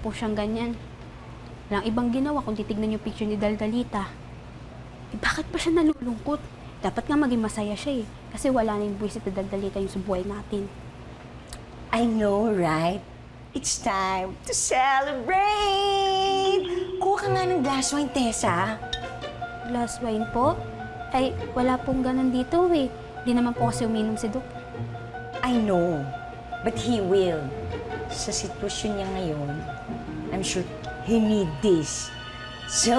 po siyang ganyan. Walang ibang ginawa kung titignan yung picture ni Daldalita. Eh, bakit pa siya nalulungkot? Dapat nga maging masaya siya eh. Kasi wala na yung buwisit na Daldalita yung sa buhay natin. I know, right? It's time to celebrate! Kuha ka nga ng glass wine, Tessa. Glass wine po? Ay, wala pong ganun dito eh. Di naman po kasi uminom si Doc. I know, but he will. Sa sitwasyon niya ngayon, I'm sure he need this. So,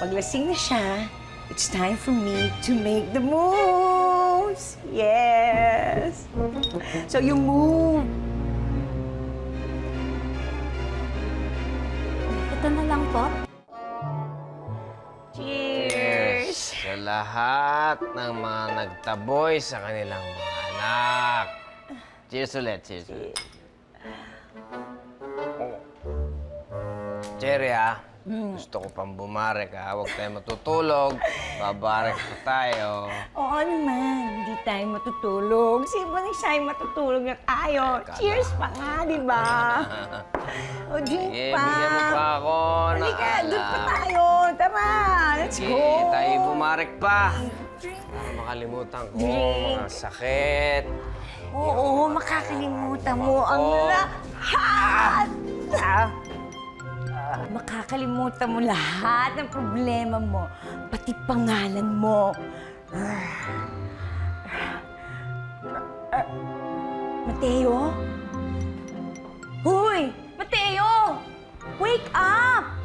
paglasing na siya, it's time for me to make the moves. Yes! So, you move. Ito na lang po. Cheers! Sa lahat ng mga nagtaboy sa kanilang mga anak. Cheers ulit, cheers ulit. Cherry, ha? Gusto ko pang bumarek, ha? Huwag tayo matutulog. Babarek pa tayo. Oo naman, hindi tayo matutulog. Sino ba nagsabi matutulog na tayo? Teka Cheers lang. pa nga, di ba? O, drink Sige, pa. bigyan mo pa ako ng Halika, doon pa alak. tayo. Tama, let's Sige, go. tayo bumarek pa. Drink. Para makalimutan ko Drink. mga sakit. Oo, makakalimutan mo ang lahat. Makakalimutan mo lahat ng problema mo, pati pangalan mo. Mateo? Hoy! Mateo! Wake up!